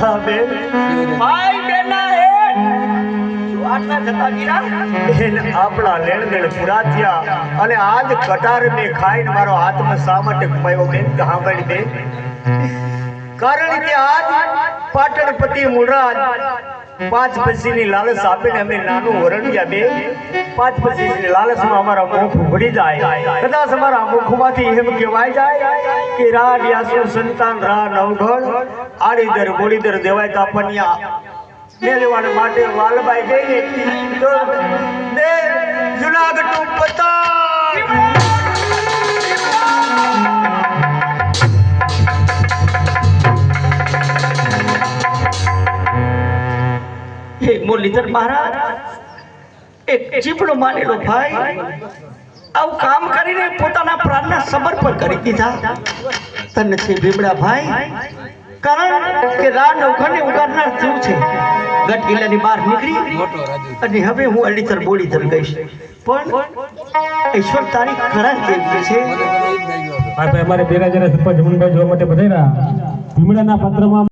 હા બેન ભાઈ બેના હે શું આટલા જતા ગીરા બેન આપણા લેણ દેણ પૂરા થયા અને આજ કટાર મેં ખાઈને મારો હાથમાં શા માટે કમાયો બેન સાંભળી બેન કારણ કે આજ પાટણપતિ મૂળરાજ 5 પૈસાની લાલચ આપીને અમે નાનું વરણ્યા બે 5 પૈસાની લાલચમાં અમારા મુખ ઉઘડી જાય કદાચ અમારા મુખમાંથી એમ કહેવાય જાય કે રા યાસુ સંતાન રા નવઘણ આડીદર બોડીદર દેવાય તો આપણને મેલવાને માટે વાલબાઈ ગઈ તો દે જુનાગઢ પતા હે મુરલીધર મહારાજ એક જીવડો માનેલો ભાઈ આવું કામ કરીને પોતાના પ્રાણના સમર્પણ કરી દીધા તને છે ભીમડા ભાઈ કારણ કે રા નવઘણને ઉગાડનાર તું છે ગઢ કિલ્લાની બહાર નીકળી અને હવે હું અડીતર બોડીતર ગઈશ પણ ઈશ્વર તારી કળા કેવી છે ભાઈ અમારે બેરાજરા સરપંચ જમનભાઈ જોવા માટે બધાયરા ભીમડાના પત્રમાં